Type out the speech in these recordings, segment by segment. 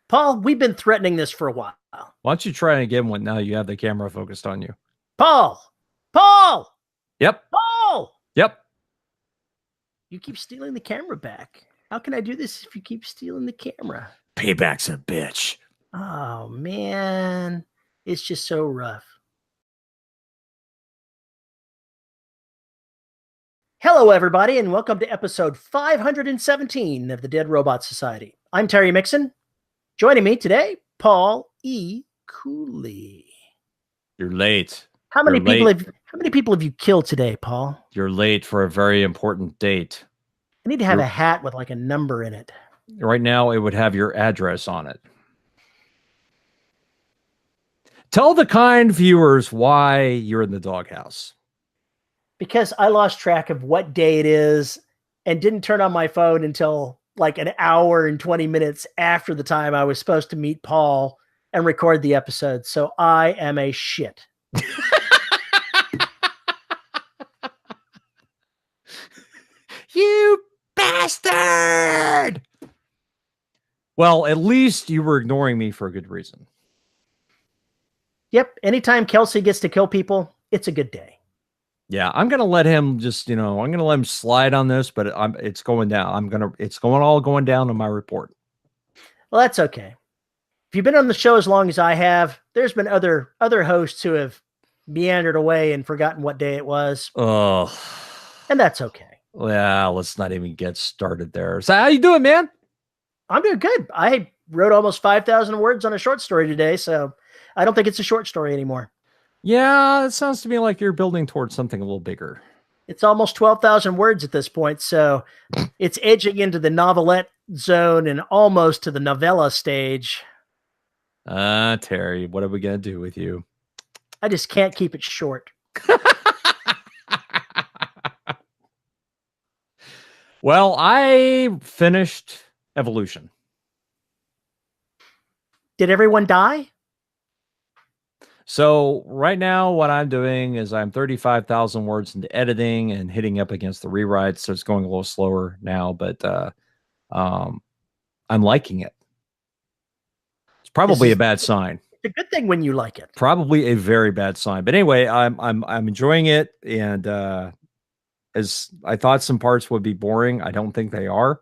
Paul, we've been threatening this for a while. Why don't you try again when now you have the camera focused on you? Paul! Paul! Yep. Paul! Yep. You keep stealing the camera back. How can I do this if you keep stealing the camera? Payback's a bitch. Oh, man. It's just so rough. Hello, everybody, and welcome to episode 517 of the Dead Robot Society. I'm Terry Mixon. Joining me today, Paul E. Cooley. You're late. How many people have you killed today, Paul? You're late for a very important date. I need to have a hat with like a number in it. Right now, it would have your address on it. Tell the kind viewers why you're in the doghouse. Because I lost track of what day it is and didn't turn on my phone until like an hour and 20 minutes after the time I was supposed to meet Paul and record the episode. So I am a shit. You bastard! Well, at least you were ignoring me for a good reason. Yep. Anytime Kelsey gets to kill people, it's a good day. Yeah, I'm gonna let him just, I'm gonna let him slide on this, but it's going down. It's all going down in my report. Well, that's okay. If you've been on the show as long as I have, there's been other hosts who have meandered away and forgotten what day it was. Oh, and that's okay. Yeah, let's not even get started there. So, how you doing, man? I'm doing good. I wrote almost 5,000 words on a short story today, so I don't think it's a short story anymore. Yeah, it sounds to me like you're building towards something a little bigger. It's almost 12,000 words at this point, so it's edging into the novelette zone and almost to the novella stage. Terry, what are we going to do with you? I just can't keep it short. Well, I finished Evolution. Did everyone die? So right now what I'm doing is I'm 35,000 words into editing and hitting up against the rewrites. So it's going a little slower now, but I'm liking it. It's probably a bad sign. It's a good thing when you like it. Probably a very bad sign. But anyway, I'm enjoying it. And as I thought some parts would be boring, I don't think they are.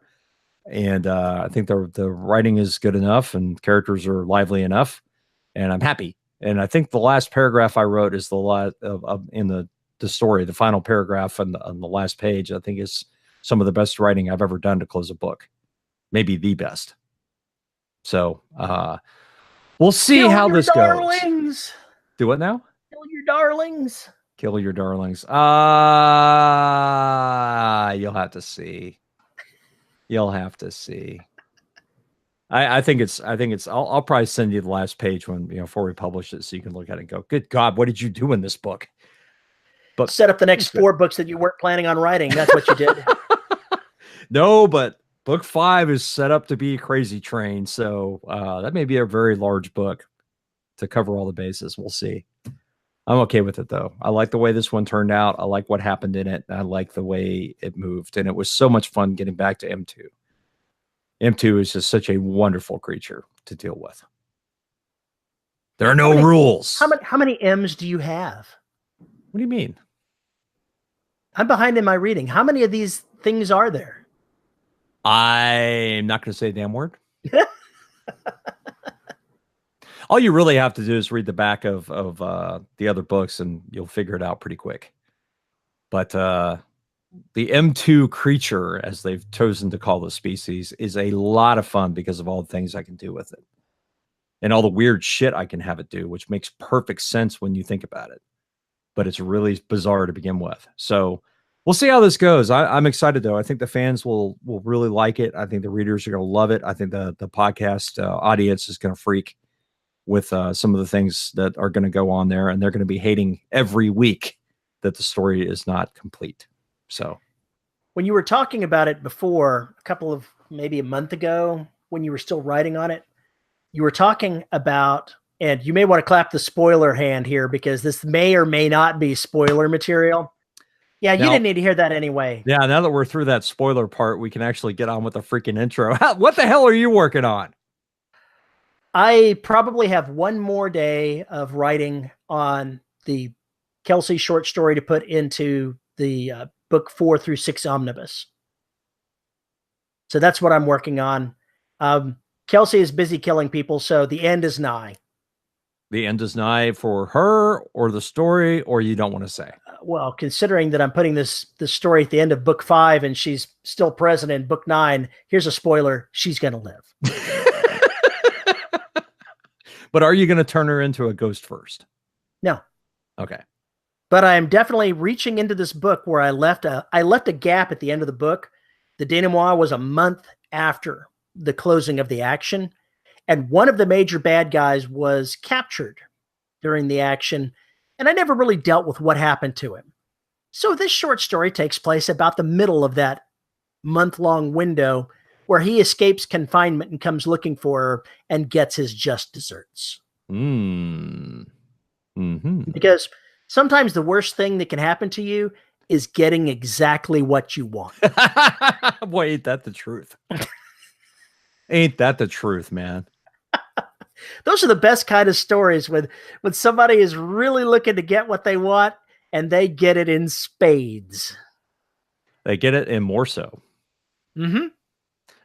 And I think the writing is good enough and characters are lively enough. And I'm happy. And I think the last paragraph I wrote is the last in the story, the final paragraph on the last page. I think is some of the best writing I've ever done to close a book, maybe the best. So we'll see how this goes. Do what now? Kill your darlings. Kill your darlings. You'll have to see. You'll have to see. I think it's I'll probably send you the last page when before we publish it so you can look at it and go, good God, what did you do in this book? But set up the next 4 books that you weren't planning on writing. That's what you did. No, but book 5 is set up to be a crazy train. So that may be a very large book to cover all the bases. We'll see. I'm okay with it though. I like the way this one turned out. I like what happened in it. I like the way it moved. And it was so much fun getting back to M2. M2 is just such a wonderful creature to deal with. There are no rules. How many M's do you have? What do you mean? I'm behind in my reading. How many of these things are there? I'm not going to say a damn word. All you really have to do is read the back of the other books and you'll figure it out pretty quick. But the M2 creature, as they've chosen to call the species, is a lot of fun because of all the things I can do with it. And all the weird shit I can have it do, which makes perfect sense when you think about it. But it's really bizarre to begin with. So we'll see how this goes. I'm excited, though. I think the fans will really like it. I think the readers are going to love it. I think the podcast audience is going to freak with some of the things that are going to go on there. And they're going to be hating every week that the story is not complete. So when you were talking about it before, maybe a month ago, when you were still writing on it, you were talking about, and you may want to clap the spoiler hand here because this may or may not be spoiler material. Yeah, you didn't need to hear that anyway. Yeah, now that we're through that spoiler part, we can actually get on with the freaking intro. What the hell are you working on? I probably have one more day of writing on the Kelsey short story to put into the book 4 through 6 omnibus. So that's what I'm working on. Kelsey is busy killing people, so the end is nigh. The end is nigh for her or the story, or you don't want to say? Well, considering that I'm putting this story at the end of book 5 and she's still present in book 9, here's a spoiler: she's going to live. But are you going to turn her into a ghost first? No. Okay. But I am definitely reaching into this book where I left a gap at the end of the book. The denouement was a month after the closing of the action, and one of the major bad guys was captured during the action, and I never really dealt with what happened to him. So this short story takes place about the middle of that month-long window where he escapes confinement and comes looking for her and gets his just desserts. Mm. Mm-hmm. Because sometimes the worst thing that can happen to you is getting exactly what you want. Boy, ain't that the truth? Ain't that the truth, man? Those are the best kind of stories when somebody is really looking to get what they want and they get it in spades. They get it, and more so. Mm-hmm.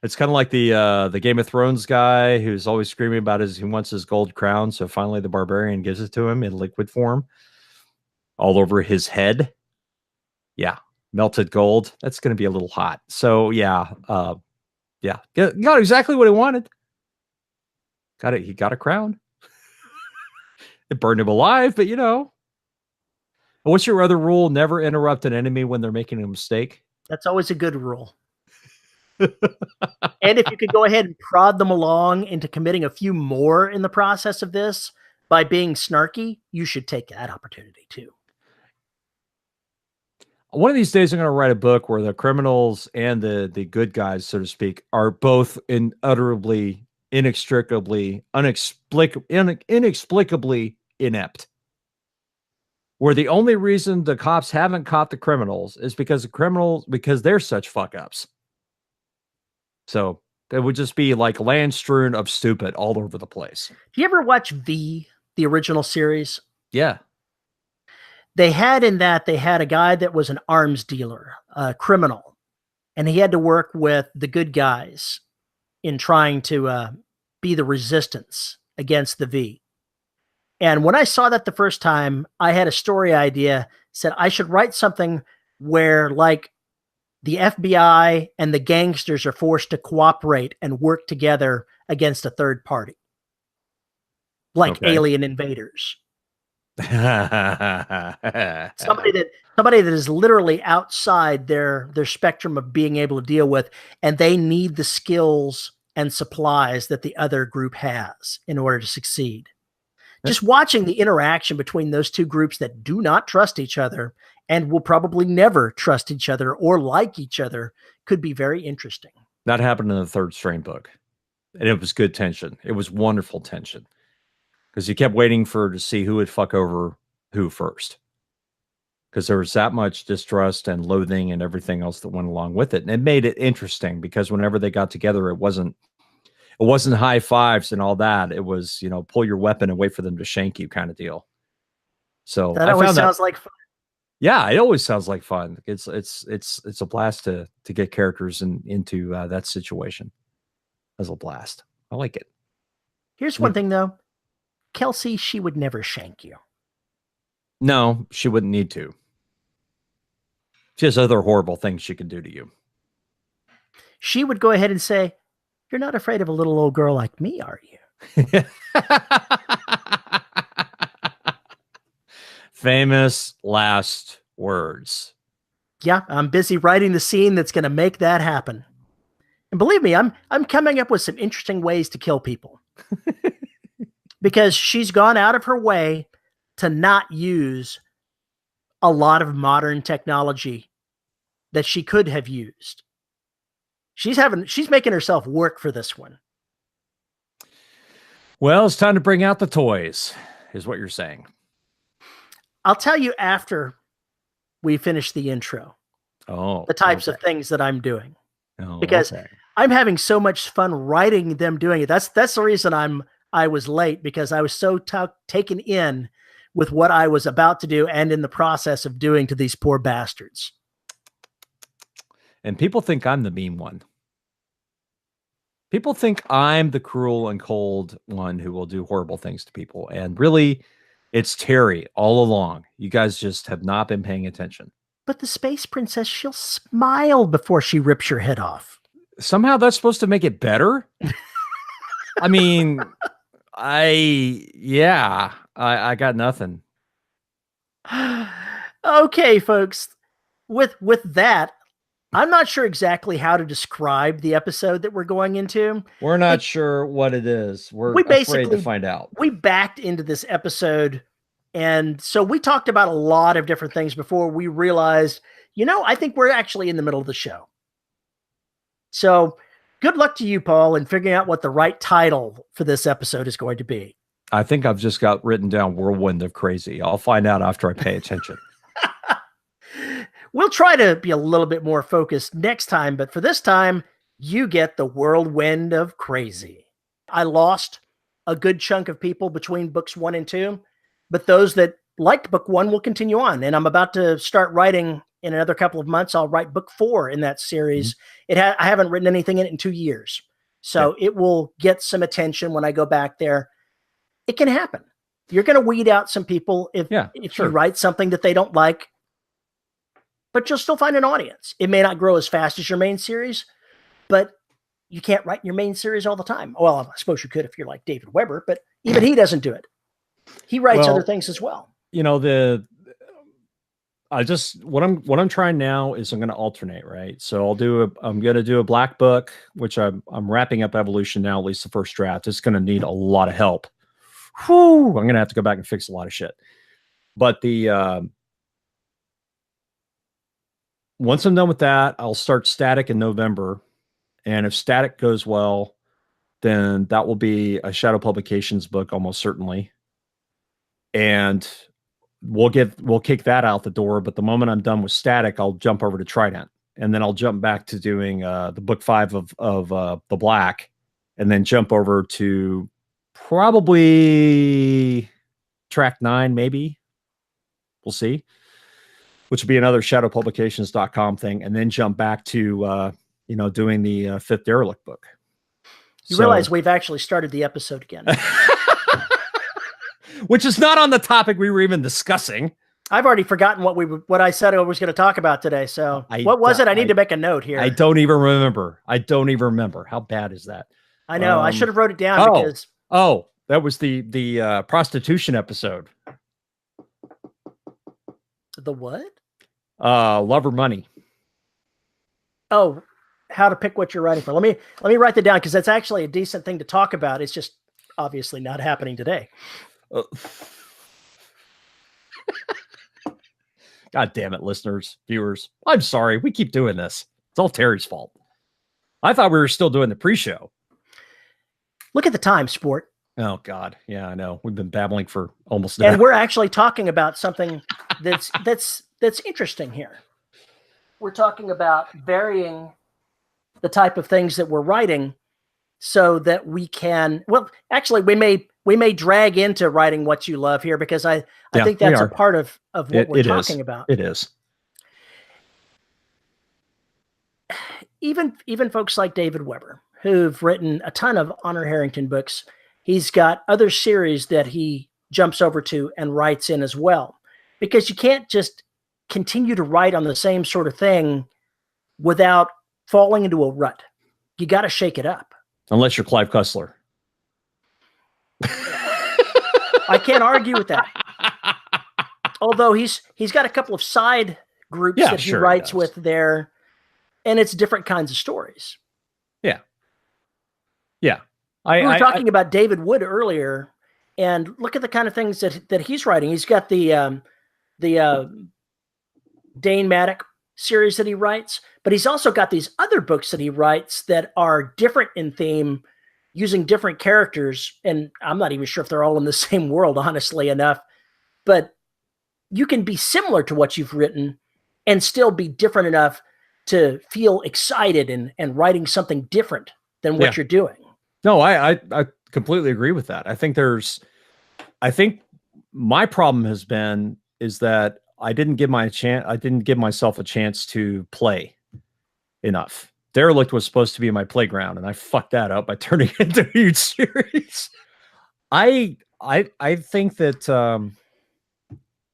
It's kind of like the Game of Thrones guy who's always screaming about he wants his gold crown. So finally the barbarian gives it to him in liquid form all over his head. Yeah. Melted gold. That's going to be a little hot. So yeah. Yeah. Got exactly what he wanted. Got it. He got a crown. It burned him alive, but what's your other rule? Never interrupt an enemy when they're making a mistake. That's always a good rule. And if you could go ahead and prod them along into committing a few more in the process of this by being snarky, you should take that opportunity too. One of these days, I'm going to write a book where the criminals and the good guys, so to speak, are both inexplicably inept. Where the only reason the cops haven't caught the criminals is because they're such fuck ups. So it would just be like land strewn of stupid all over the place. Do you ever watch V, the original series? Yeah. They had a guy that was an arms dealer, a criminal, and he had to work with the good guys in trying to be the resistance against the V. And when I saw that the first time, I had a story idea, said I should write something where like the FBI and the gangsters are forced to cooperate and work together against a third party, like alien invaders. somebody that is literally outside their spectrum of being able to deal with, and they need the skills and supplies that the other group has in order to succeed. Just watching the interaction between those two groups that do not trust each other and will probably never trust each other or like each other could be very interesting. That happened in the Third Strain book, and it was good tension. It was wonderful tension because you kept waiting to see who would fuck over who first, because there was that much distrust and loathing and everything else that went along with it. And it made it interesting because whenever they got together, it wasn't high fives and all that. It was, pull your weapon and wait for them to shank you kind of deal. So that always sounds like fun. Yeah, it always sounds like fun. It's a blast to get characters into that situation. As a blast. I like it. Here's one thing though. Kelsey, she would never shank you. No, she wouldn't need to. She has other horrible things she could do to you. She would go ahead and say, "You're not afraid of a little old girl like me, are you?" Famous last words. Yeah, I'm busy writing the scene that's going to make that happen. And believe me, I'm coming up with some interesting ways to kill people. Because she's gone out of her way to not use a lot of modern technology that she could have used. She's making herself work for this one. Well, it's time to bring out the toys, is what you're saying. I'll tell you after we finish the intro. Oh, the types of things that I'm doing. Oh, because I'm having so much fun writing them doing it. That's the reason I'm I was late because I was so taken in with what I was about to do and in the process of doing to these poor bastards. And people think I'm the mean one. People think I'm the cruel and cold one who will do horrible things to people. And really, it's Terry all along. You guys just have not been paying attention. But the space princess, she'll smile before she rips your head off. Somehow that's supposed to make it better. I mean, I got nothing. Okay, folks. With that, I'm not sure exactly how to describe the episode that we're going into. We're not sure what it is. We afraid to find out. We backed into this episode, and so we talked about a lot of different things before we realized, I think we're actually in the middle of the show. So good luck to you, Paul, in figuring out what the right title for this episode is going to be. I think I've just got written down Whirlwind of Crazy. I'll find out after I pay attention. We'll try to be a little bit more focused next time, but for this time, you get the Whirlwind of Crazy. I lost a good chunk of people between books 1 and 2, but those that liked book 1 will continue on. And I'm about to start writing in another couple of months. I'll write book 4 in that series. I haven't written anything in it in 2 years. So it will get some attention when I go back there. It can happen. You're going to weed out some people if you write something that they don't like, but you'll still find an audience. It may not grow as fast as your main series, but you can't write your main series all the time. Well, I suppose you could if you're like David Weber, but even he doesn't do it. He writes other things as well. What I'm trying now is I'm going to alternate, right? So I'm going to do a black book, which I'm wrapping up Evolution now, at least the first draft. It's going to need a lot of help. I'm going to have to go back and fix a lot of shit. But once I'm done with that, I'll start Static in November. And if Static goes well, then that will be a Shadow Publications book, almost certainly. And we'll kick that out the door. But the moment I'm done with Static, I'll jump over to Trident. And then I'll jump back to doing the book 5 of the Black, and then jump over to probably track 9, maybe. We'll see. Which would be another shadowpublications.com thing, and then jump back to doing the 5th Derelict book. You realize we've actually started the episode again. Which is not on the topic we were even discussing. I've already forgotten what I said I was going to talk about today. So what was it? I need to make a note here. I don't even remember. How bad is that? I know. I should have wrote it down because. Oh, that was the prostitution episode. The what? Love or Money. Oh, how to pick what you're writing for. Let me write that down because that's actually a decent thing to talk about. It's just obviously not happening today. God damn it, listeners, viewers. I'm sorry. We keep doing this. It's all Terry's fault. I thought we were still doing the pre-show. Look at the time, sport. Oh, God. Yeah, I know. We've been babbling for almost an hour. And we're actually talking about something that's interesting here. We're talking about varying the type of things that we're writing so that we can, actually we may drag into writing what you love here because I think that's a part of what we're talking about. It is. Even folks like David Weber, who've written a ton of Honor Harrington books, he's got other series that he jumps over to and writes in as well. Because you can't just continue to write on the same sort of thing without falling into a rut. You got to shake it up. Unless you're Clive Cussler. I can't argue with that. Although he's got a couple of side groups that he writes with there, and it's different kinds of stories. Yeah. Yeah. We were talking about David Wood earlier, and look at the kind of things that he's writing. He's got the Dane Maddock series that he writes, but he's also got these other books that he writes that are different in theme, using different characters. And I'm not even sure if they're all in the same world, honestly enough, but you can be similar to what you've written and still be different enough to feel excited and writing something different than what you're doing. No, I completely agree with that. I think my problem is that I didn't give myself a chance to play enough. Derelict was supposed to be my playground, and I fucked that up by turning it into a huge series. I think that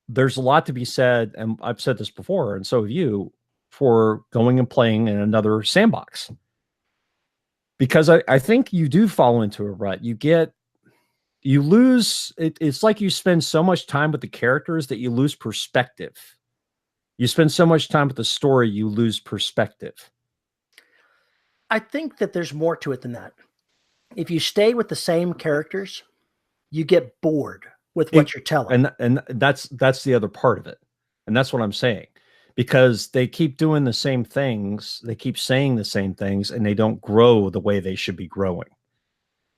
there's a lot to be said, and I've said this before, and so have you, for going and playing in another sandbox. Because I think you do fall into a rut. You lose it's like you spend so much time with the characters that you lose perspective. You spend so much time with the story, you lose perspective. I think that there's more to it than that. If you stay with the same characters, you get bored with what you're telling. And that's the other part of it. And that's what I'm saying. Because they keep doing the same things, they keep saying the same things, and they don't grow the way they should be growing.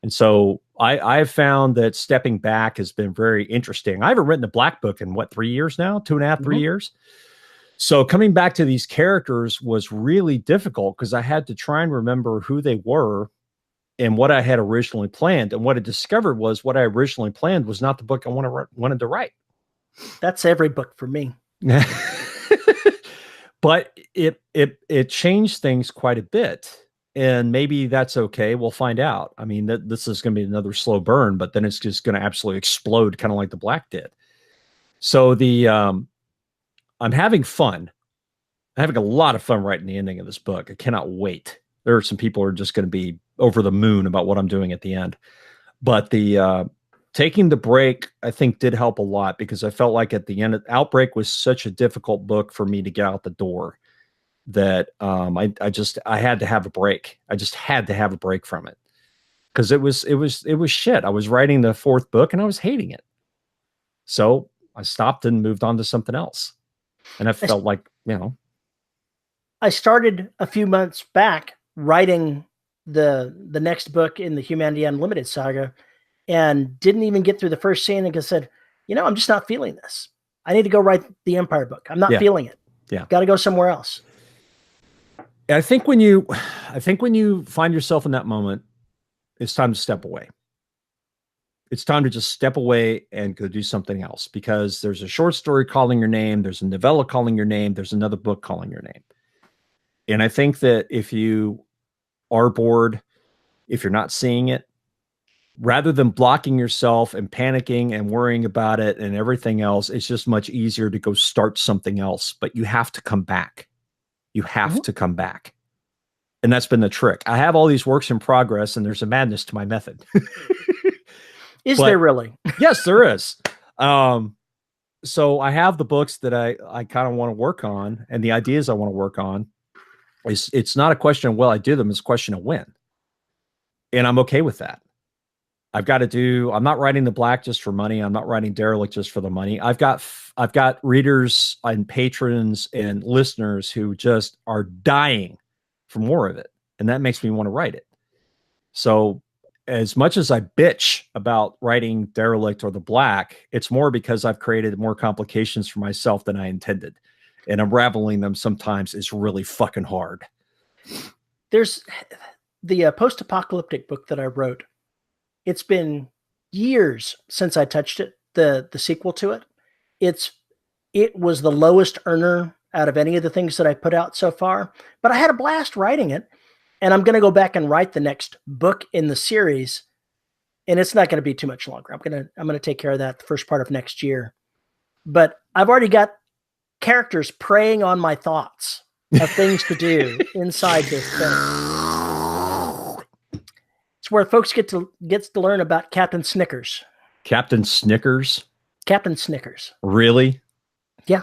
And so I've found that stepping back has been very interesting. I haven't written a Black Book in 3 years now, 2.5, 3 years. So coming back to these characters was really difficult because I had to try and remember who they were and what I had originally planned. And what I discovered was what I originally planned was not the book I wanted to write. That's every book for me. But it changed things quite a bit. And maybe that's okay. We'll find out. I mean, this is going to be another slow burn, but then it's just going to absolutely explode, kind of like the Black did. So I'm having fun. I'm having a lot of fun writing the ending of this book. I cannot wait. There are some people who are just going to be over the moon about what I'm doing at the end. But the taking the break, I think, did help a lot because I felt like at the end, Outbreak was such a difficult book for me to get out the door that I had to have a break. I just had to have a break from it because it was shit. I was writing the 4th book and I was hating it. So I stopped and moved on to something else. And I felt like, I started a few months back writing the next book in the Humanity Unlimited saga and didn't even get through the first scene and said, I'm just not feeling this. I need to go write the Empire book. I'm not feeling it. Yeah. Got to go somewhere else. I think when you find yourself in that moment, it's time to step away. It's time to just step away and go do something else because there's a short story calling your name. There's a novella calling your name. There's another book calling your name. And I think that if you are bored, if you're not seeing it, rather than blocking yourself and panicking and worrying about it and everything else, it's just much easier to go start something else. But you have to come back. You have to come back. And that's been the trick. I have all these works in progress and there's a madness to my method. Is there really? Yes, there is. So I have the books that I kind of want to work on and the ideas I want to work on. It's not a question of, I do them. It's a question of when. And I'm okay with that. I'm not writing the Black just for money. I'm not writing Derelict just for the money. I've got readers and patrons and listeners who just are dying for more of it. And that makes me want to write it. So as much as I bitch about writing Derelict or the Black, it's more because I've created more complications for myself than I intended. And unraveling them sometimes is really fucking hard. There's the post-apocalyptic book that I wrote. It's been years since I touched it, the sequel to it. It was the lowest earner out of any of the things that I put out so far, but I had a blast writing it. And I'm going to go back and write the next book in the series. And it's not going to be too much longer. I'm going to take care of that the first part of next year. But I've already got characters preying on my thoughts of things to do inside this thing. It's where folks gets to learn about Captain Snickers. Captain Snickers? Captain Snickers. Really? Yeah.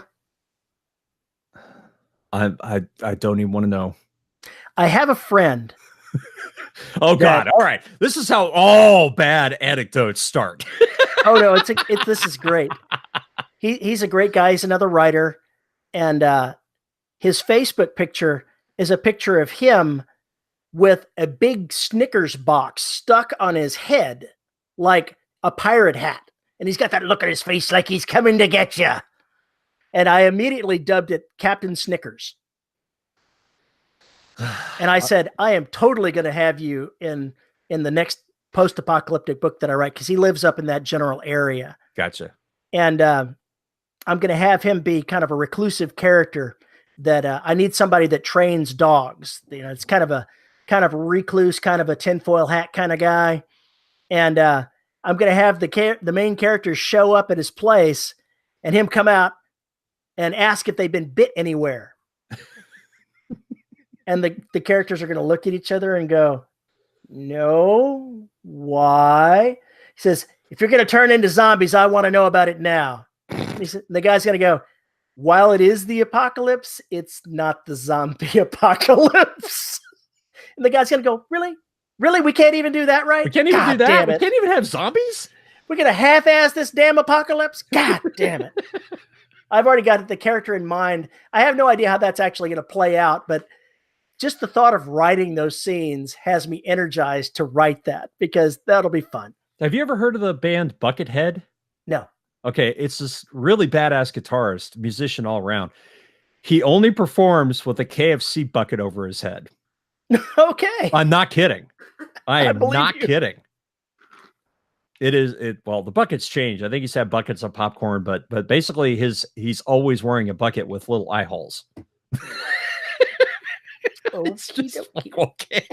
I don't even want to know. I have a friend. Oh God! All right, this is how all bad anecdotes start. Oh no, this is great. He's a great guy. He's another writer, and his Facebook picture is a picture of him with a big Snickers box stuck on his head like a pirate hat, and he's got that look on his face like he's coming to get you. And I immediately dubbed it Captain Snickers. And I said, I am totally going to have you in the next post-apocalyptic book that I write because he lives up in that general area. Gotcha. And I'm going to have him be kind of a reclusive character that I need somebody that trains dogs. It's kind of a recluse, kind of a tinfoil hat kind of guy. And I'm going to have the main character show up at his place and him come out and ask if they've been bit anywhere. And the characters are going to look at each other and go, no, why? He says, if you're going to turn into zombies, I want to know about it now. The guy's going to go, while it is the apocalypse, it's not the zombie apocalypse. And the guy's going to go, really? Really? We can't even do that, right? We can't even do that? We can't even have zombies? We're going to half-ass this damn apocalypse? God damn it. I've already got the character in mind. I have no idea how that's actually going to play out, but just the thought of writing those scenes has me energized to write that because that'll be fun. Have you ever heard of the band Buckethead? No. Okay, it's this really badass guitarist, musician all around. He only performs with a KFC bucket over his head. Okay. I'm not kidding. I am not kidding. Well, the buckets change. I think he's had buckets of popcorn, but basically he's always wearing a bucket with little eye holes. It's just like, okay.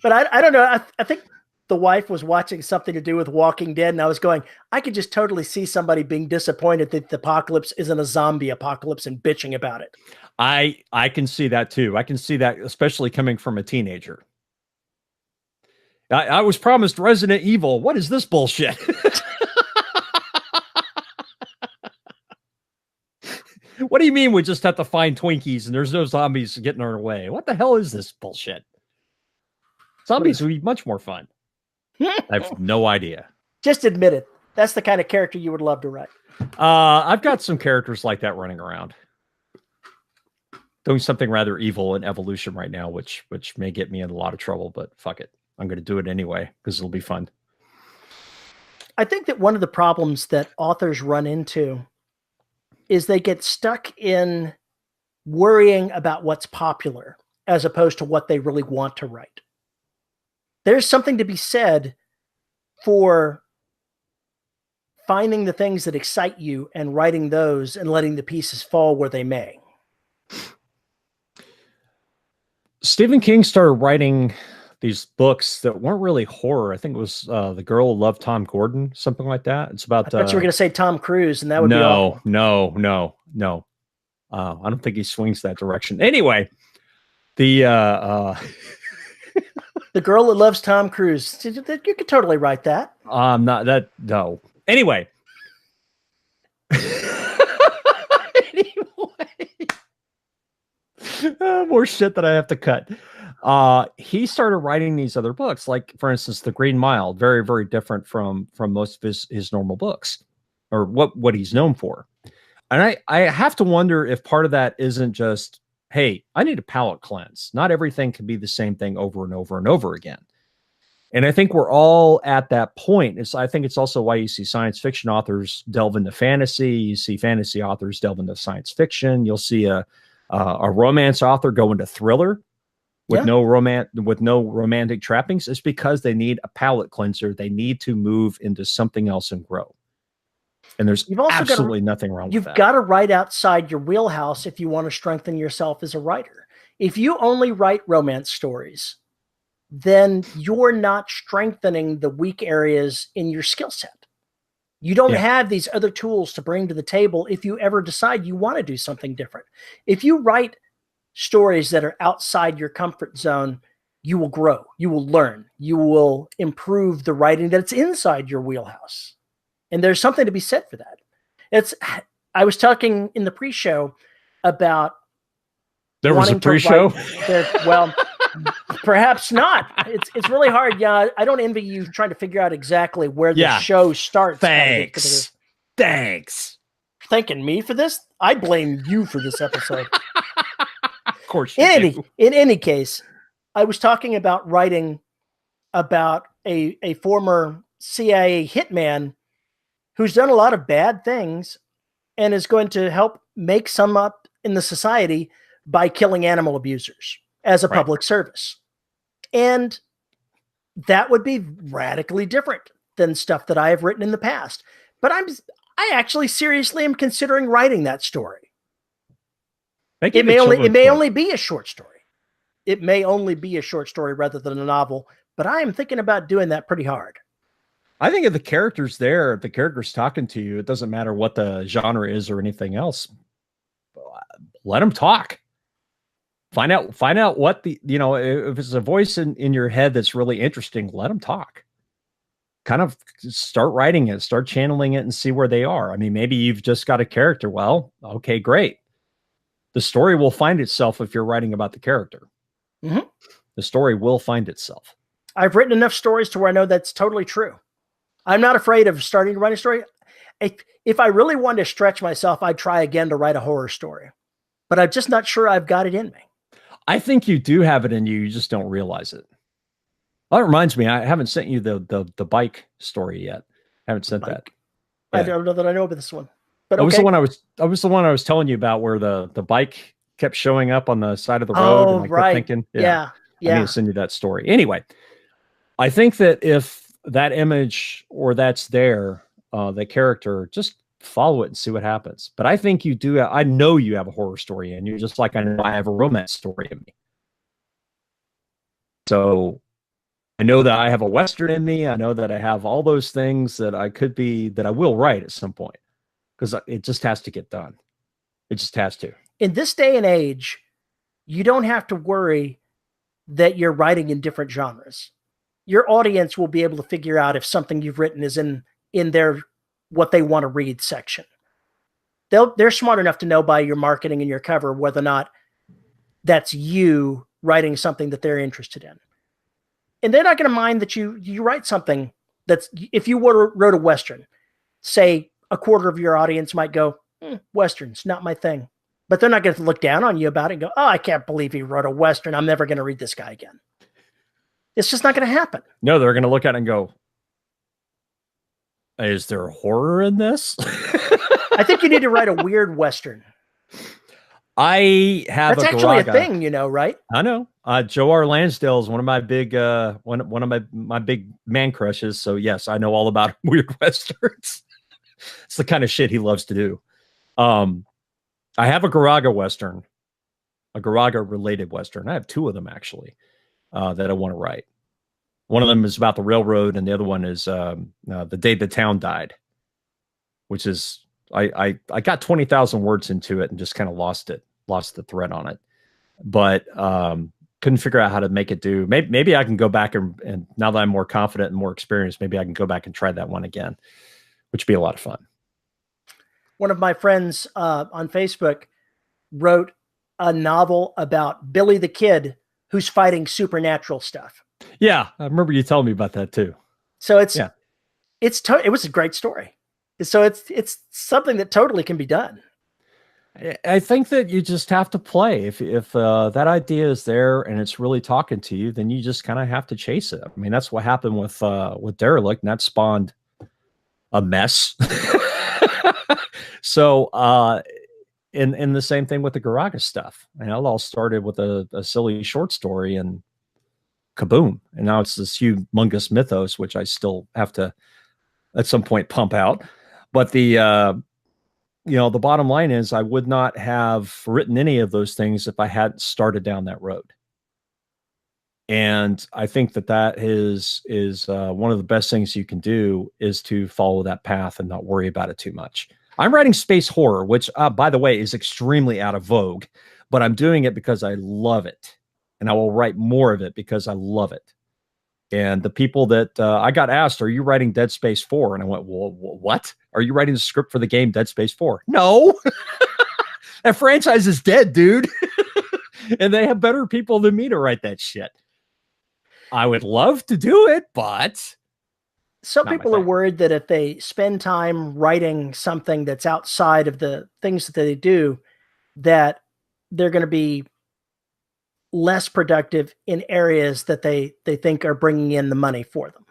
But I don't know. I think the wife was watching something to do with Walking Dead, and I was going, I could just totally see somebody being disappointed that the apocalypse isn't a zombie apocalypse and bitching about it. I can see that too. I can see that, especially coming from a teenager. I was promised Resident Evil. What is this bullshit? What do you mean we just have to find Twinkies and there's no zombies getting in our way? What the hell is this bullshit? Zombies would be much more fun. I have no idea. Just admit it. That's the kind of character you would love to write. I've got some characters like that running around. Doing something rather evil in evolution right now, which may get me in a lot of trouble, but fuck it. I'm going to do it anyway because it'll be fun. I think that one of the problems that authors run into is they get stuck in worrying about what's popular as opposed to what they really want to write. There's something to be said for finding the things that excite you and writing those and letting the pieces fall where they may. Stephen King started writing these books that weren't really horror. I think it was The Girl Who Loved Tom Gordon, something like that. It's about. I thought you were going to say Tom Cruise, and that would be awful. No. I don't think he swings that direction. Anyway, the The Girl That Loves Tom Cruise. You could totally write that. Not that. No. Anyway. More shit that I have to cut. He started writing these other books, like for instance, The Green Mile, very, very different from most of his normal books or what he's known for. And I have to wonder if part of that isn't just, hey, I need a palate cleanse. Not everything can be the same thing over and over and over again. And I think we're all at that point. I think it's also why you see science fiction authors delve into fantasy. You see fantasy authors delve into science fiction. You'll see a romance author go into thriller with no romantic trappings. It's because they need a palate cleanser. They need to move into something else and grow. And there's absolutely nothing wrong with that. You've got to write outside your wheelhouse if you want to strengthen yourself as a writer. If you only write romance stories, then you're not strengthening the weak areas in your skill set. You don't have these other tools to bring to the table if you ever decide you want to do something different. If you write stories that are outside your comfort zone, you will grow, you will learn, you will improve the writing that's inside your wheelhouse. And there's something to be said for that. I was talking in the pre-show about there was a pre-show. Well, perhaps not. It's really hard. Yeah, I don't envy you trying to figure out exactly where the show starts. Thanks. Thanking me for this? I blame you for this episode. Of course you do. In any case, I was talking about writing about a former CIA hitman who's done a lot of bad things and is going to help make some up in the society by killing animal abusers as a public service. And that would be radically different than stuff that I have written in the past. But I actually seriously am considering writing that story. It may only be a short story. It may only be a short story rather than a novel, but I am thinking about doing that pretty hard. I think if the character's there, if the character's talking to you, it doesn't matter what the genre is or anything else. Let them talk. Find out what if it's a voice in your head that's really interesting, let them talk. Kind of start writing it, start channeling it and see where they are. I mean, maybe you've just got a character. Well, okay, great. The story will find itself if you're writing about the character. Mm-hmm. The story will find itself. I've written enough stories to where I know that's totally true. I'm not afraid of starting to write a story. If I really wanted to stretch myself, I'd try again to write a horror story. But I'm just not sure I've got it in me. I think you do have it in you. You just don't realize it. Well, that reminds me, I haven't sent you the bike story yet. I haven't sent that. Yeah. I don't know that I know about this one. But that was the one I was telling you about, where the bike kept showing up on the side of the road. Oh, and I right. kept thinking, yeah. I need to send you that story. Anyway, I think that if that image or that's there, the character, just follow it and see what happens. But I think you do. I know you have a horror story in you, just like I know I have a romance story in me. So I know that I have a Western in me. I know that I have all those things that I will write at some point, because it just has to get done. It just has to. In this day and age, you don't have to worry that you're writing in different genres. Your audience will be able to figure out if something you've written is in their what they want to read section. They're smart enough to know by your marketing and your cover whether or not that's you writing something that they're interested in. And they're not going to mind that you write something that's, if you wrote a Western, say a quarter of your audience might go, Western's not my thing. But they're not going to look down on you about it and go, oh, I can't believe he wrote a Western. I'm never going to read this guy again. It's just not going to happen. No, they're going to look at it and go, is there horror in this? I think you need to write a weird Western. I have That's actually a thing, right? I know. Joe R. Lansdale is one of my big one of my big man crushes. So yes, I know all about weird Westerns. It's the kind of shit he loves to do. I have a Garaga Western, a Garaga related Western. I have two of them actually that I want to write. One of them is about the railroad, and the other one is the day the town died, which is I got 20,000 words into it and just kind of lost the thread on it, but couldn't figure out how to make it do. Maybe I can go back and now that I'm more confident and more experienced, maybe I can go back and try that one again, which would be a lot of fun. One of my friends on Facebook wrote a novel about Billy the Kid who's fighting supernatural stuff. Yeah, I remember you telling me about that too. So it was a great story. So it's something that totally can be done. I think that you just have to play. If that idea is there and it's really talking to you, then you just kind of have to chase it. I mean, that's what happened with Derelict, and that spawned a mess. So, in the same thing with the Garaga stuff, and it all started with a silly short story, and kaboom! And now it's this humongous mythos, which I still have to at some point pump out. But the bottom line is, I would not have written any of those things if I hadn't started down that road. And I think that is one of the best things you can do, is to follow that path and not worry about it too much. I'm writing space horror, which, by the way, is extremely out of vogue, but I'm doing it because I love it. And I will write more of it because I love it. And the people that I got asked, are you writing Dead Space 4? And I went, well, what? Are you writing the script for the game Dead Space 4? No. That franchise is dead, dude. And they have better people than me to write that shit. I would love to do it, but some people are worried that if they spend time writing something that's outside of the things that they do, that they're going to be less productive in areas that they think are bringing in the money for them.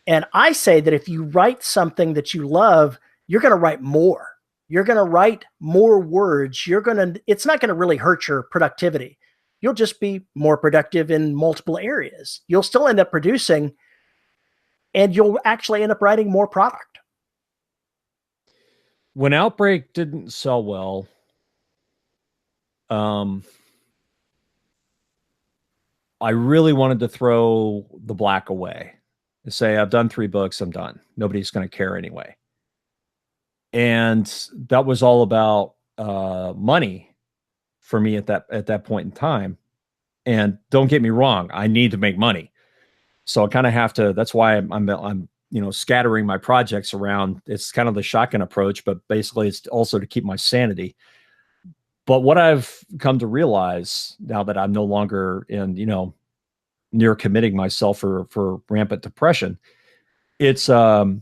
And I say that if you write something that you love, you're going to write more. You're going to write more words. It's not going to really hurt your productivity. You'll just be more productive in multiple areas. You'll still end up producing, and you'll actually end up writing more product. When Outbreak didn't sell well, I really wanted to throw the black away and say, I've done 3 books, I'm done. Nobody's going to care anyway. And that was all about money for me at that point in time. And don't get me wrong, I need to make money. So I kind of have to, that's why I'm scattering my projects around. It's kind of the shotgun approach, but basically it's also to keep my sanity. But what I've come to realize now that I'm no longer in, near committing myself for rampant depression, it's a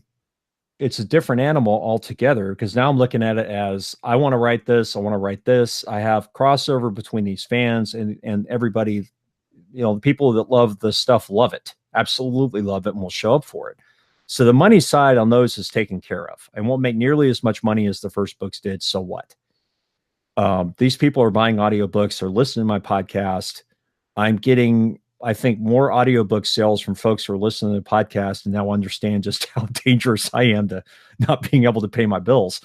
different animal altogether, because now I'm looking at it as, I want to write this. I want to write this. I have crossover between these fans and everybody, the people that love the stuff love it, absolutely love it, and will show up for it. So the money side on those is taken care of. I won't make nearly as much money as the first books did. So what? These people are buying audiobooks or listening to my podcast. I'm getting, I think, more audiobook sales from folks who are listening to the podcast and now understand just how dangerous I am to not being able to pay my bills.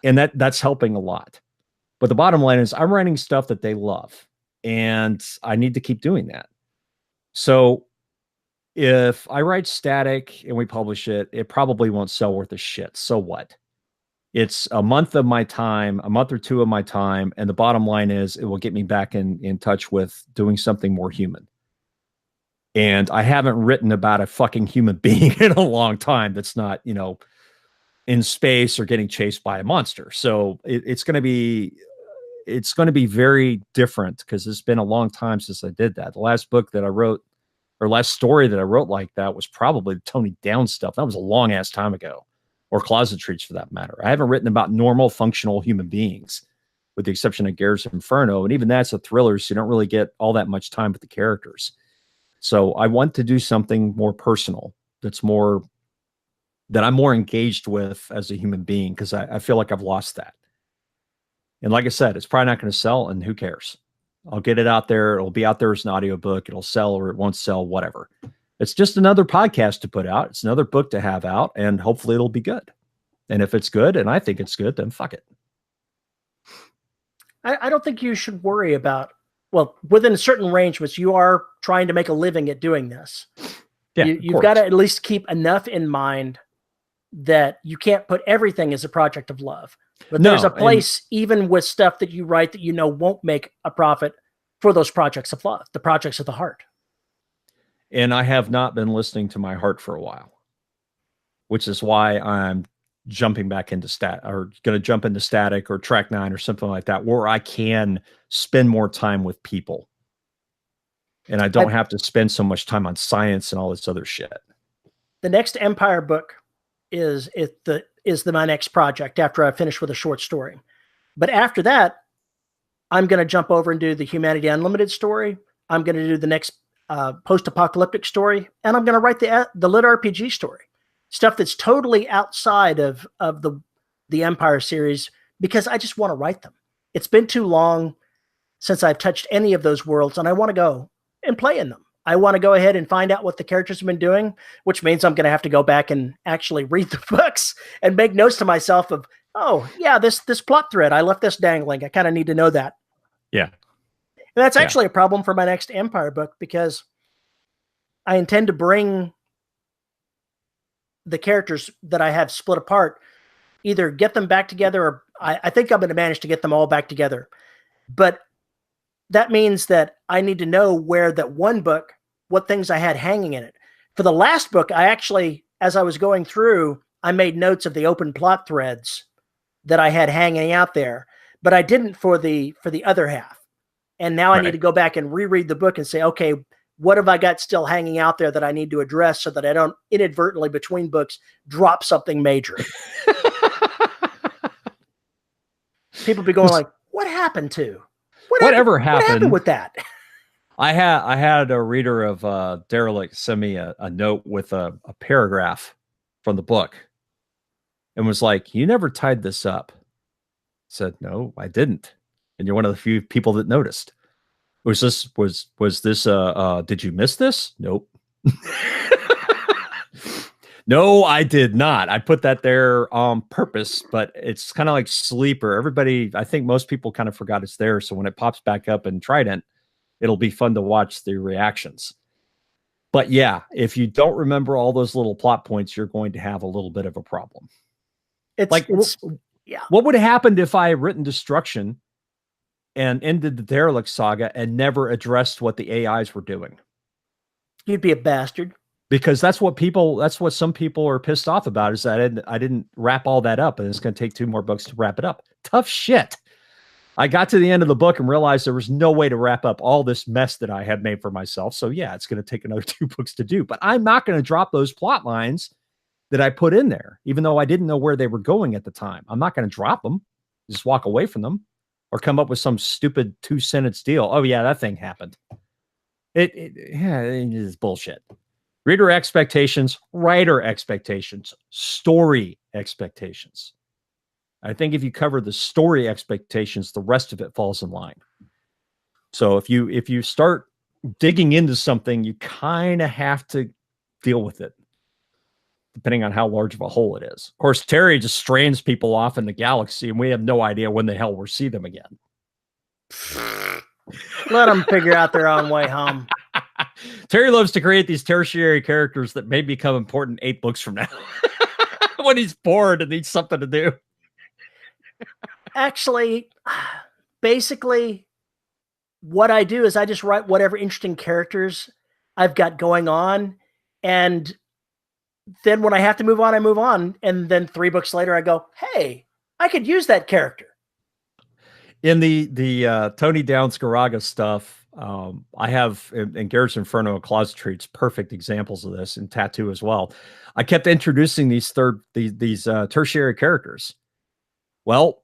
And that's helping a lot. But the bottom line is I'm writing stuff that they love, and I need to keep doing that. So if I write static and we publish it, it probably won't sell worth a shit. So what? It's a month of my time, a month or 2 of my time. And the bottom line is it will get me back in touch with doing something more human. And I haven't written about a fucking human being in a long time that's not, in space or getting chased by a monster. So it's going to be very different, because it's been a long time since I did that. The last book that I wrote, or last story that I wrote like that, was probably the Tony Down stuff. That was a long ass time ago, or Closet Treats for that matter. I haven't written about normal functional human beings, with the exception of Garrett's Inferno. And even that's a thriller, so you don't really get all that much time with the characters. So I want to do something more personal, that I'm more engaged with as a human being, because I feel like I've lost that. And like I said, it's probably not going to sell, and who cares? I'll get it out there. It'll be out there as an audiobook. It'll sell or it won't sell, whatever. It's just another podcast to put out. It's another book to have out, and hopefully it'll be good. And if it's good, and I think it's good, then fuck it. I don't think you should worry about, well, within a certain range, which you are trying to make a living at doing this. Yeah, you've got to at least keep enough in mind that you can't put everything as a project of love. But there's a place, even with stuff that you write that won't make a profit, for those projects of love, the projects of the heart. And I have not been listening to my heart for a while, which is why I'm jumping back into going to jump into static or track 9 or something like that, where I can spend more time with people. And I don't have to spend so much time on science and all this other shit. The next Empire book is my next project after I finish with a short story. But after that, I'm going to jump over and do the Humanity Unlimited story. I'm going to do the next post-apocalyptic story, and I'm going to write the lit RPG story, stuff that's totally outside of the Empire series, because I just want to write them. It's been too long since I've touched any of those worlds, and I want to go and play in them. I want to go ahead and find out what the characters have been doing, which means I'm going to have to go back and actually read the books and make notes to myself of, oh yeah, this plot thread, I left this dangling. I kind of need to know that. Yeah. And that's actually a problem for my next Empire book, because I intend to bring the characters that I have split apart, either get them back together, or I think I'm going to manage to get them all back together. But that means that I need to know where that one book, what things I had hanging in it. For the last book, I actually, as I was going through, I made notes of the open plot threads that I had hanging out there, but I didn't for the other half. And now I need to go back and reread the book and say, okay, what have I got still hanging out there that I need to address, so that I don't inadvertently between books drop something major. People be going like, what happened to? Whatever happened? What happened with that? I had a reader of Derelict send me a note with a paragraph from the book, and was like, you never tied this up. I said, no, I didn't. And you're one of the few people that noticed. Did you miss this? Nope. No, I did not. I put that there on purpose, but it's kind of like Sleeper. Everybody, I think most people kind of forgot it's there. So when it pops back up in Trident, it'll be fun to watch the reactions. But yeah, if you don't remember all those little plot points, you're going to have a little bit of a problem. Yeah. What would have happened if I had written Destruction and ended the Derelict saga and never addressed what the AIs were doing? You'd be a bastard. Because that's what some people are pissed off about, is that I didn't wrap all that up, and it's going to take 2 more books to wrap it up. Tough shit. I got to the end of the book and realized there was no way to wrap up all this mess that I had made for myself. So yeah, it's going to take another 2 books to do, but I'm not going to drop those plot lines that I put in there, even though I didn't know where they were going at the time. I'm not going to drop them, just walk away from them, or come up with some stupid 2-sentence deal. Oh yeah, that thing happened. It is bullshit. Reader expectations, writer expectations, story expectations. I think if you cover the story expectations, the rest of it falls in line. So if you start digging into something, you kind of have to deal with it, depending on how large of a hole it is. Of course, Terry just strands people off in the galaxy, and we have no idea when the hell we'll see them again. Let them figure out their own way home. Terry loves to create these tertiary characters that may become important 8 books from now when he's bored and needs something to do. Actually, basically, what I do is I just write whatever interesting characters I've got going on. And then when I have to move on, I move on. And then 3 books later, I go, hey, I could use that character. In the Tony Downs Garaga stuff, I have in Garrett's Inferno and Closet Treats perfect examples of this, in Tattoo as well. I kept introducing these tertiary characters. Well,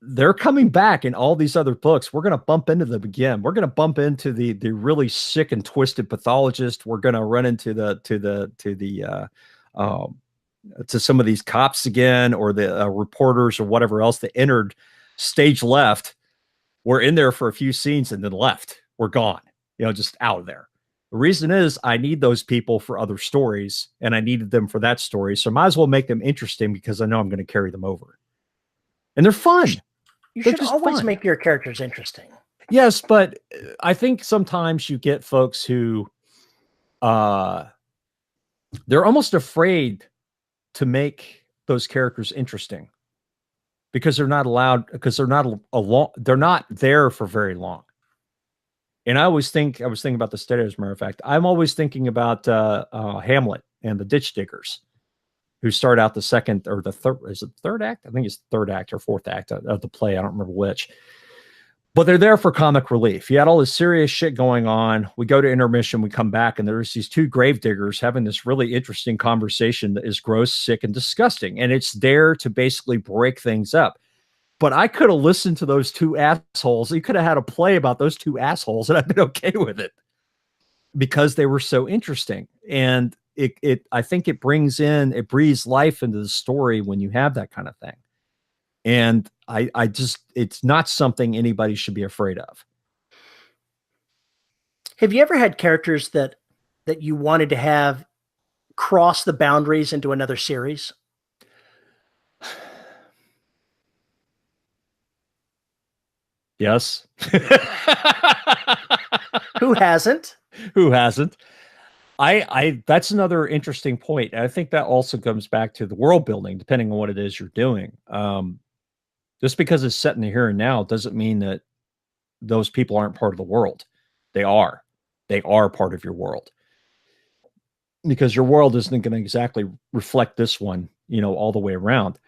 they're coming back in all these other books. We're going to bump into them again. We're going to bump into the really sick and twisted pathologist. We're going to run into to some of these cops again, or the reporters or whatever else that entered stage left. We're in there for a few scenes and then left. We're gone, just out of there. The reason is I need those people for other stories, and I needed them for that story. So I might as well make them interesting, because I know I'm going to carry them over. And they're fun. You should always make your characters interesting. Yes, but I think sometimes you get folks who they're almost afraid to make those characters interesting, because they're not allowed, because they're not there for very long. And I was thinking about the study, as a matter of fact. I'm always thinking about Hamlet and the Ditch Diggers, who start out the second or the third, is it third act? I think it's third act or fourth act of the play. I don't remember which. But they're there for comic relief. You had all this serious shit going on. We go to intermission, we come back, and there's these 2 gravediggers having this really interesting conversation that is gross, sick, and disgusting. And it's there to basically break things up. But I could have listened to those 2 assholes. You could have had a play about those 2 assholes, and I've been okay with it, because they were so interesting. And I think it breathes life into the story when you have that kind of thing. And it's not something anybody should be afraid of. Have you ever had characters that you wanted to have cross the boundaries into another series? Yes. Who hasn't? Who hasn't? That's another interesting point. I think that also comes back to the world building, depending on what it is you're doing. Just because it's set in the here and now doesn't mean that those people aren't part of the world. They are part of your world, because your world isn't going to exactly reflect this one, all the way around.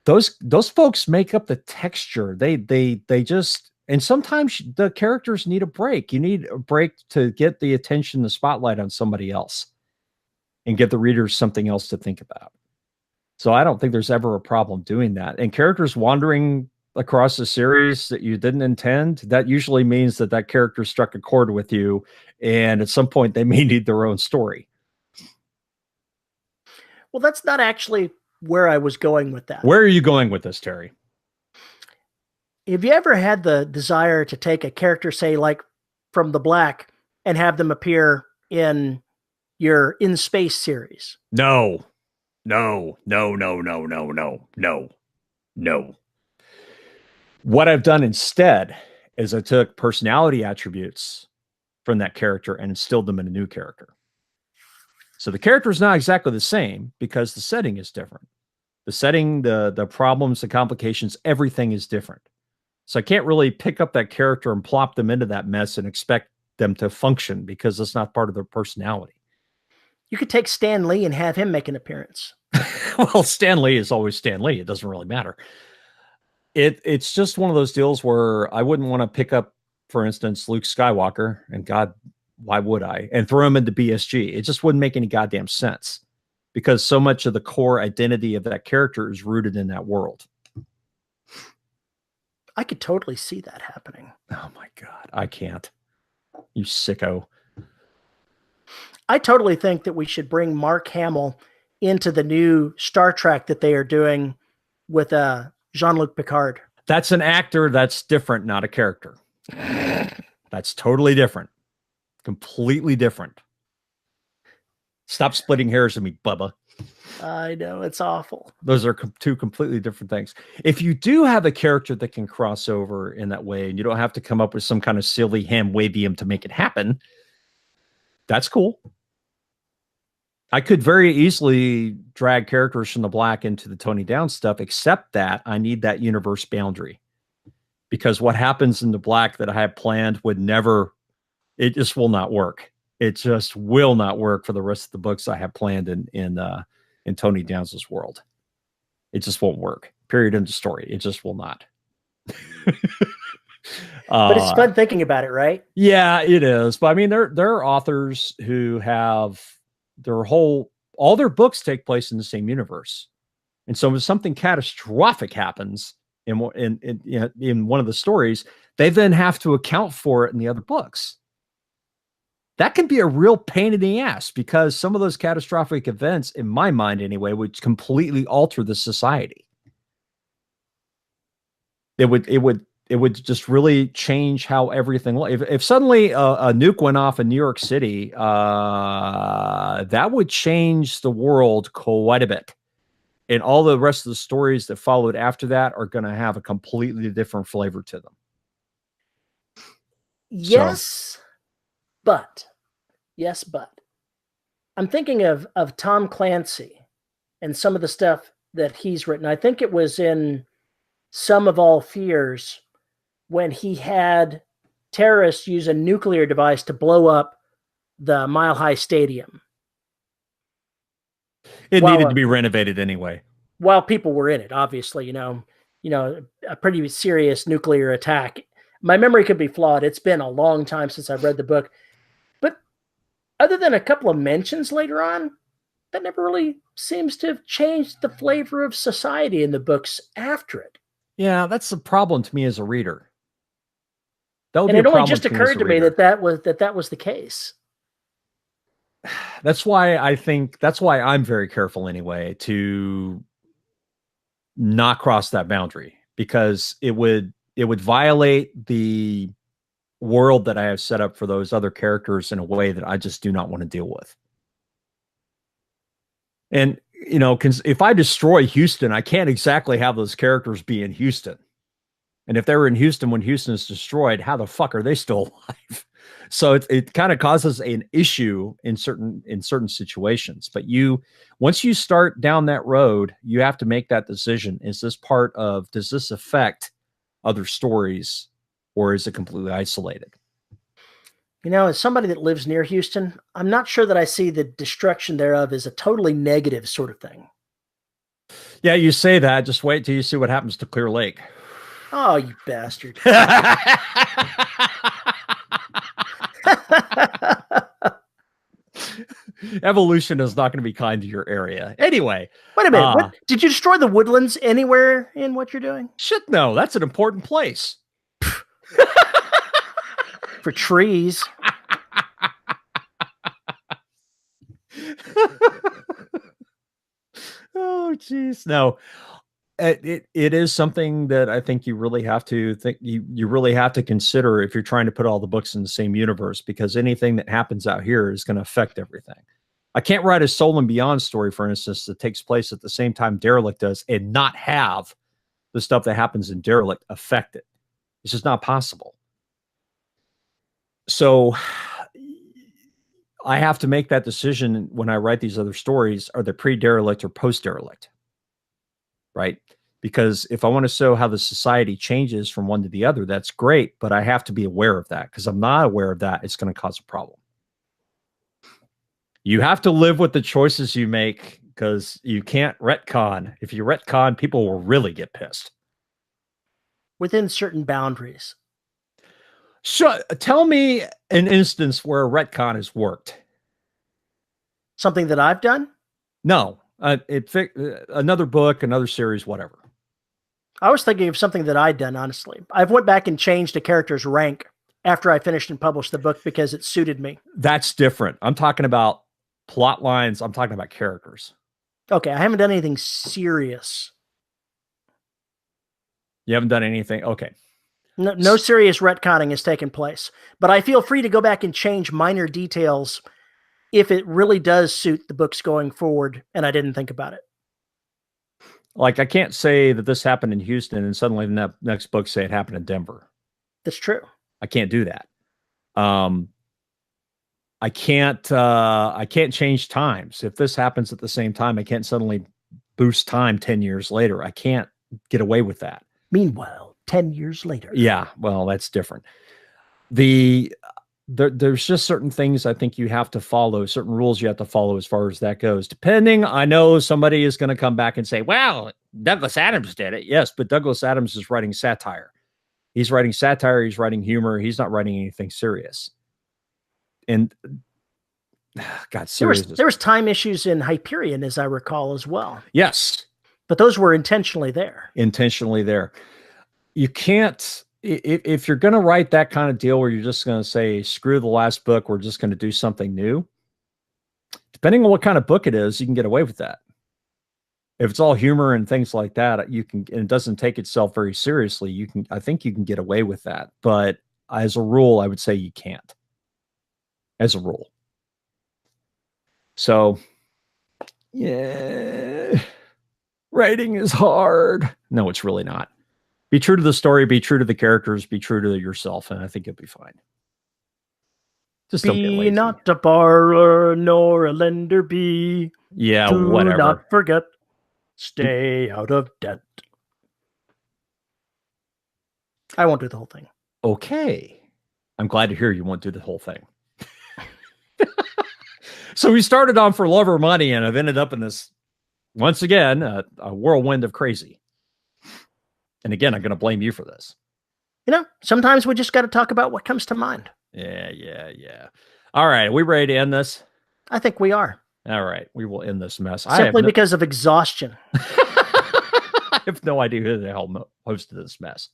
Those folks make up the texture. They just, and sometimes the characters need a break. You need a break to get the attention, the spotlight on somebody else, and give the readers something else to think about. So I don't think there's ever a problem doing that. And characters wandering across a series that you didn't intend, that usually means that character struck a chord with you, and at some point they may need their own story. Well, that's not actually where I was going with that. Where are you going with this, Terry? Have you ever had the desire to take a character, say, like from the Black and have them appear in your In Space series? No. No. No, no, no, no, no, no, no. What I've done instead is I took personality attributes from that character and instilled them in a new character. So the character is not exactly the same because the setting is different. The setting, the problems, the complications, everything is different. So I can't really pick up that character and plop them into that mess and expect them to function because it's not part of their personality. You could take Stan Lee and have him make an appearance. Well, Stan Lee is always Stan Lee. It doesn't really matter. It's just one of those deals where I wouldn't want to pick up, for instance, Luke Skywalker, and God, why would I? And throw him into BSG. It just wouldn't make any goddamn sense because so much of the core identity of that character is rooted in that world. I could totally see that happening. Oh my God, I can't. You sicko. I totally think that we should bring Mark Hamill into the new Star Trek that they are doing with Jean-Luc Picard. That's an actor. That's different, not a character. That's totally different. Completely different. Stop splitting hairs with me, Bubba. I know, it's awful. Those are two completely different things. If you do have a character that can cross over in that way, and you don't have to come up with some kind of silly ham-wavium to make it happen, that's cool. I could very easily drag characters from the Black into the Tony Down stuff, except that I need that universe boundary. Because what happens in the Black that I have planned would never, it just will not work. It just will not work for the rest of the books I have planned in Tony Downs' world. It just won't work. Period. End of story. It just will not. But it's fun thinking about it, right? Yeah, it is. But I mean, there are authors who have all their books take place in the same universe. And so if something catastrophic happens in one of the stories, they then have to account for it in the other books. That can be a real pain in the ass because some of those catastrophic events, in my mind anyway, would completely alter the society. It would just really change how everything. If suddenly a nuke went off in New York City, that would change the world quite a bit. And all the rest of the stories that followed after that are going to have a completely different flavor to them. Yes, but I'm thinking of Tom Clancy and some of the stuff that he's written. I think it was in Sum of All Fears when he had terrorists use a nuclear device to blow up the Mile High Stadium. It needed to be renovated anyway. While people were in it, obviously, a pretty serious nuclear attack. My memory could be flawed. It's been a long time since I've read the book. But other than a couple of mentions later on, that never really seems to have changed the flavor of society in the books after it. Yeah, that's the problem to me as a reader. And it only just occurred to me that was the case. That's why I'm very careful anyway to not cross that boundary, because it would violate the world that I have set up for those other characters in a way that I just do not want to deal with. And, if I destroy Houston, I can't exactly have those characters be in Houston. And if they were in Houston when Houston is destroyed, how the fuck are they still alive? So it kind of causes an issue in certain situations. But once you start down that road, you have to make that decision. Does this affect other stories, or is it completely isolated? As somebody that lives near Houston, I'm not sure that I see the destruction thereof as a totally negative sort of thing. Yeah, you say that. Just wait till you see what happens to Clear Lake. Oh, you bastard. Evolution is not going to be kind to your area. Anyway. Wait a minute. Did you destroy the woodlands anywhere in what you're doing? Shit, no. That's an important place. For trees. Oh, geez. No. it is something that I think you really have to think. You really have to consider if you're trying to put all the books in the same universe, because anything that happens out here is going to affect everything. I can't write a Soul and Beyond story, for instance, that takes place at the same time Derelict does, and not have the stuff that happens in Derelict affect it. It's just not possible. So I have to make that decision when I write these other stories. Are they pre-Derelict or post-Derelict? Right? Because if I want to show how the society changes from one to the other, that's great, but I have to be aware of that, because I'm not aware of that, it's going to cause a problem. You have to live with the choices you make, because you can't retcon. If you retcon, people will really get pissed. Within certain boundaries. So, tell me an instance where a retcon has worked. Something that I've done? No. Another book, another series, whatever. I was thinking of something that I'd done, honestly. I've went back and changed a character's rank after I finished and published the book because it suited me. That's different. I'm talking about plot lines. I'm talking about characters. Okay, I haven't done anything serious. You haven't done anything? Okay. No serious retconning has taken place. But I feel free to go back and change minor details if it really does suit the books going forward and I didn't think about it. Like, I can't say that this happened in Houston and suddenly the next book say it happened in Denver. That's true. I can't do that. I can't change times. If this happens at the same time, I can't suddenly boost time 10 years later. I can't get away with that. Meanwhile, 10 years later. Yeah, well, that's different. There's just certain things I think you have to follow, certain rules you have to follow as far as that goes. Depending, I know somebody is going to come back and say, well, Douglas Adams did it. Yes, but Douglas Adams is writing satire. He's writing satire. He's writing humor. He's not writing anything serious. And God, serious. There was time issues in Hyperion, as I recall, as well. Yes. But those were intentionally there. Intentionally there. You can't, if you're going to write that kind of deal where you're just going to say, screw the last book, we're just going to do something new. Depending on what kind of book it is, you can get away with that. If it's all humor and things like that, you can, and it doesn't take itself very seriously, I think you can get away with that. But as a rule, I would say you can't. As a rule. So, yeah, writing is hard. No, it's really not. Be true to the story, be true to the characters, be true to yourself, and I think you'll be fine. Just don't get lazy. Be not a borrower nor a lender be. Yeah, Do whatever. not forget. Stay out of debt. I won't do the whole thing. Okay. I'm glad to hear you won't do the whole thing. So we started on For Love or Money, and I've ended up in this, once again, a whirlwind of crazy. And again, I'm going to blame you for this. You know, sometimes we just got to talk about what comes to mind. Yeah. All right. Are we ready to end this? I think we are. All right. We will end this mess. Simply because of exhaustion. I have no idea who the hell hosted this mess.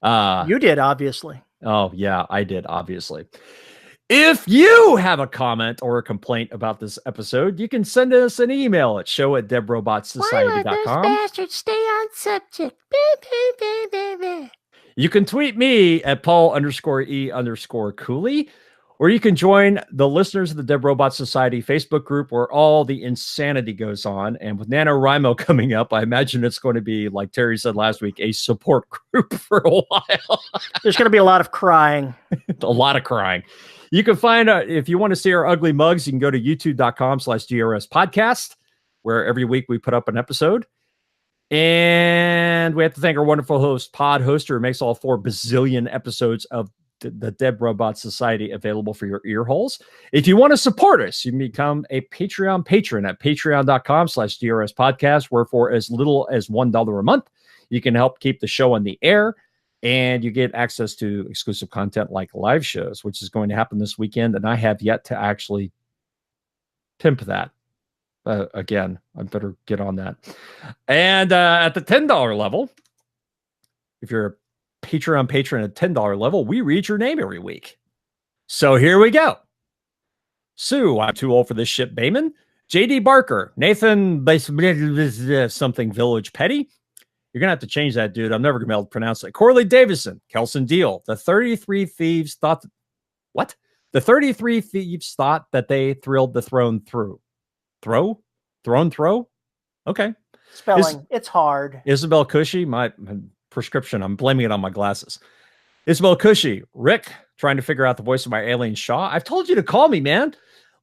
You did, obviously. Oh, yeah, I did, obviously. If you have a comment or a complaint about this episode, you can send us an email at show@debrobotssociety.com. Why let those bastards stay on subject? You can tweet me at Paul_E_Cooley, or you can join the listeners of the Dead Robot Society Facebook group where all the insanity goes on. And with NaNoWriMo coming up, I imagine it's going to be, like Terry said last week, a support group for a while. There's going to be a lot of crying. A lot of crying. You can find, if you want to see our ugly mugs, you can go to youtube.com/DRS podcast, where every week we put up an episode. And we have to thank our wonderful host, Pod Hoster, who makes all 4 bazillion episodes of the Dead Robot Society available for your ear holes. If you want to support us, you can become a Patreon patron at patreon.com/DRS podcast, where for as little as $1 a month, you can help keep the show on the air. And you get access to exclusive content like live shows, which is going to happen this weekend. And I have yet to actually pimp that. Again, I better get on that. And at the $10 level, if you're a Patreon patron at $10 level, we read your name every week. So here we go. Sue, I'm too old for this shit, Bayman. JD Barker, Nathan something Village Petty, You're gonna have to change that, dude. I'm never gonna be able to pronounce it. Corley Davison, Kelson Deal. The 33 thieves thought what? The 33 thieves thought that they thrilled the throne through. Throw? Okay. Spelling, it's hard. Isabel Cushy, my prescription, I'm blaming it on my glasses. Isabel Cushy, Rick, trying to figure out the voice of my alien Shaw. I've told you to call me, man.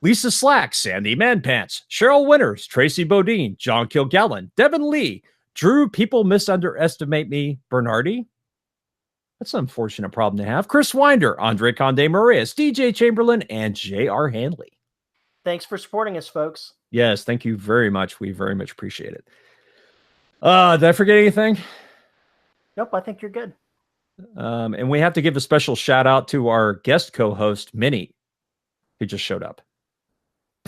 Lisa Slack, Sandy Manpants, Cheryl Winters, Tracy Bodine, John Kilgallen, Devin Lee, Drew, people misunderestimate me, Bernardi. That's an unfortunate problem to have. Chris Winder, Andre Conde Marias, DJ Chamberlain, and J.R. Hanley. Thanks for supporting us, folks. Yes, thank you very much. We very much appreciate it. Did I forget anything? Nope, I think you're good. And we have to give a special shout out to our guest co-host, Minnie, who just showed up.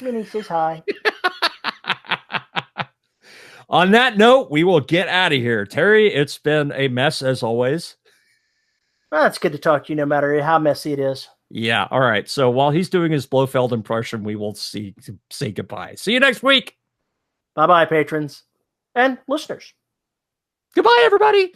Minnie says hi. On that note, we will get out of here. Terry, it's been a mess as always. Well, it's good to talk to you no matter how messy it is. Yeah. All right. So while he's doing his Blofeld impression, we will say goodbye. See you next week. Bye-bye, patrons and listeners. Goodbye, everybody.